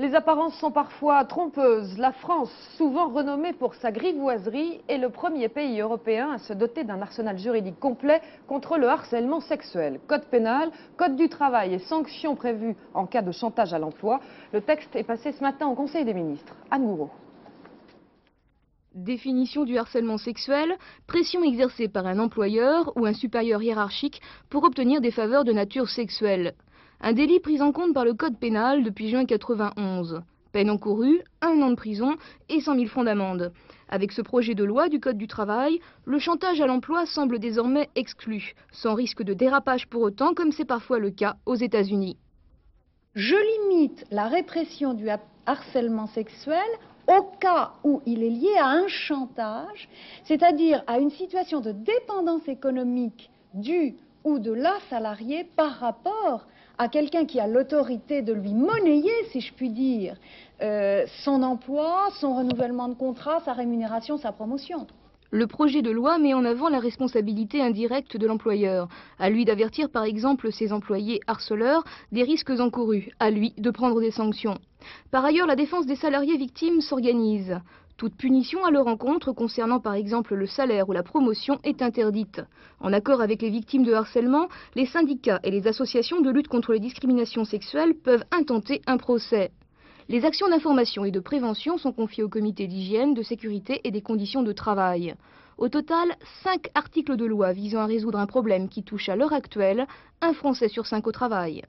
Les apparences sont parfois trompeuses. La France, souvent renommée pour sa grivoiserie, est le premier pays européen à se doter d'un arsenal juridique complet contre le harcèlement sexuel. Code pénal, code du travail et sanctions prévues en cas de chantage à l'emploi. Le texte est passé ce matin au Conseil des ministres. Anne Gouraud. Définition du harcèlement sexuel, pression exercée par un employeur ou un supérieur hiérarchique pour obtenir des faveurs de nature sexuelle. Un délit pris en compte par le code pénal depuis juin 1991. Peine encourue, 1 an de prison et 100 000 francs d'amende. Avec ce projet de loi du code du travail, le chantage à l'emploi semble désormais exclu, sans risque de dérapage pour autant comme c'est parfois le cas aux États-Unis. Je limite la répression du harcèlement sexuel au cas où il est lié à un chantage, c'est-à-dire à une situation de dépendance économique du ou de la salariée par rapport à quelqu'un qui a l'autorité de lui monnayer, si je puis dire, son emploi, son renouvellement de contrat, sa rémunération, sa promotion. Le projet de loi met en avant la responsabilité indirecte de l'employeur. À lui d'avertir par exemple ses employés harceleurs des risques encourus. À lui de prendre des sanctions. Par ailleurs, la défense des salariés victimes s'organise. Toute punition à leur encontre concernant par exemple le salaire ou la promotion est interdite. En accord avec les victimes de harcèlement, les syndicats et les associations de lutte contre les discriminations sexuelles peuvent intenter un procès. Les actions d'information et de prévention sont confiées au comité d'hygiène, de sécurité et des conditions de travail. Au total, 5 articles de loi visant à résoudre un problème qui touche à l'heure actuelle 1 Français sur 5 au travail.